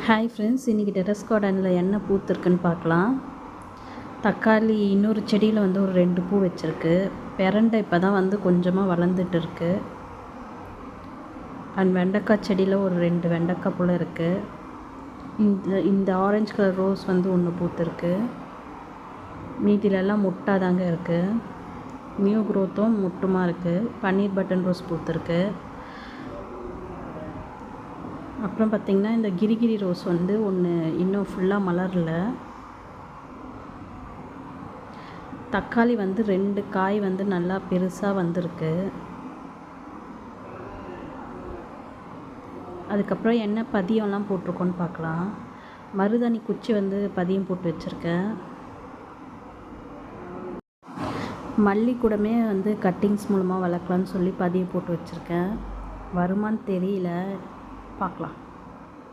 Hi friends, இன்றைக்கி terrace கார்டனில் என்ன பூத்துருக்குன்னு பார்க்கலாம். தக்காளி இன்னொரு செடியில் வந்து ஒரு 2 பூ வச்சுருக்கு. பெரண்டை இப்போ தான் கொஞ்சமாக வளர்ந்துட்டு இருக்குது. அண்ட் வெண்டைக்காய் செடியில் ஒரு 2 வெண்டைக்காய் போல் இருக்குது. இந்த ஆரஞ்சு கலர் ரோஸ் ஒன்று பூத்துருக்கு. மீதிலெல்லாம் முட்டாக தாங்க இருக்குது. நியூ க்ரோத்தும் முட்டுமா இருக்குது. பன்னீர் பட்டன் ரோஸ் பூத்துருக்கு. அப்புறம் பார்த்திங்கன்னா இந்த கிரிகிரி ரோஸ் ஒன்று இன்னும் ஃபுல்லாக மலரல. தக்காளி 2 காய் நல்லா பெருசாக வந்திருக்கு. அதுக்கப்புறம் என்ன பதியம்லாம் போட்டிருக்கோன்னு பார்க்கலாம். மருதாணி குச்சி பதியம் போட்டு வச்சுருக்கேன். மல்லி கூடமே கட்டிங்ஸ் மூலமாக வளர்க்கலான்னு சொல்லி பதியம் போட்டு வச்சுருக்கேன். வருமானு தெரியல, பார்க்கலாம்.